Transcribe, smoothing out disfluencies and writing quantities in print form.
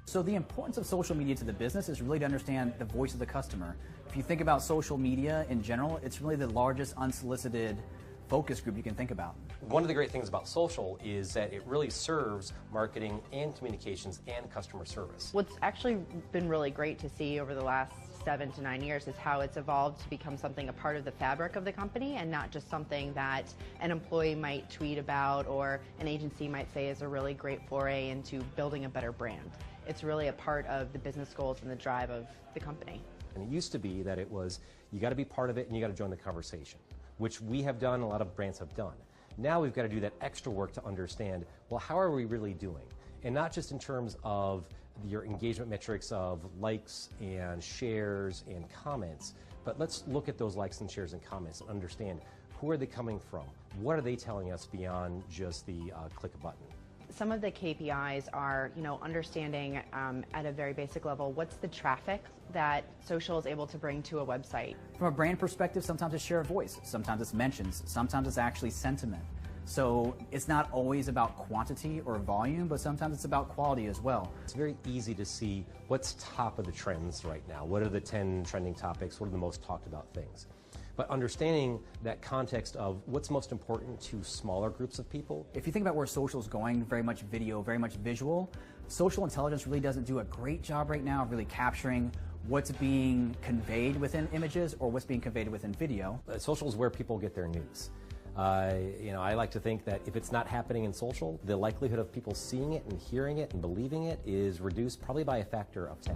So the importance of social media to the business is really to understand the voice of the customer. If you think about social media in general, it's really the largest unsolicited focus group you can think about. One of the great things about social is that it really serves marketing and communications and customer service. What's actually been really great to see over the last 7 to 9 years is how it's evolved to become something a part of the fabric of the company and not just something that an employee might tweet about or an agency might say is a really great foray into building a better brand. It's really a part of the business goals and the drive of the company. And it used to be that it was, you got to be part of it and you got to join the conversation, which we have done, a lot of brands have done. Now we've got to do that extra work to understand, well, how are we really doing? And not just in terms of your engagement metrics of likes and shares and comments, but let's look at those likes and shares and comments and understand who are they coming from? What are they telling us beyond just the click a button? Some of the KPIs are, understanding at a very basic level, what's the traffic that social is able to bring to a website. From a brand perspective, sometimes it's share of voice, sometimes it's mentions, sometimes it's actually sentiment. So it's not always about quantity or volume, but sometimes it's about quality as well. It's very easy to see what's top of the trends right now. What are the 10 trending topics? What are the most talked about things? But understanding that context of what's most important to smaller groups of people. If you think about where social is going, very much video, very much visual, social intelligence really doesn't do a great job right now of really capturing what's being conveyed within images or what's being conveyed within video. Social is where people get their news. I like to think that if it's not happening in social, the likelihood of people seeing it and hearing it and believing it is reduced probably by a factor of 10.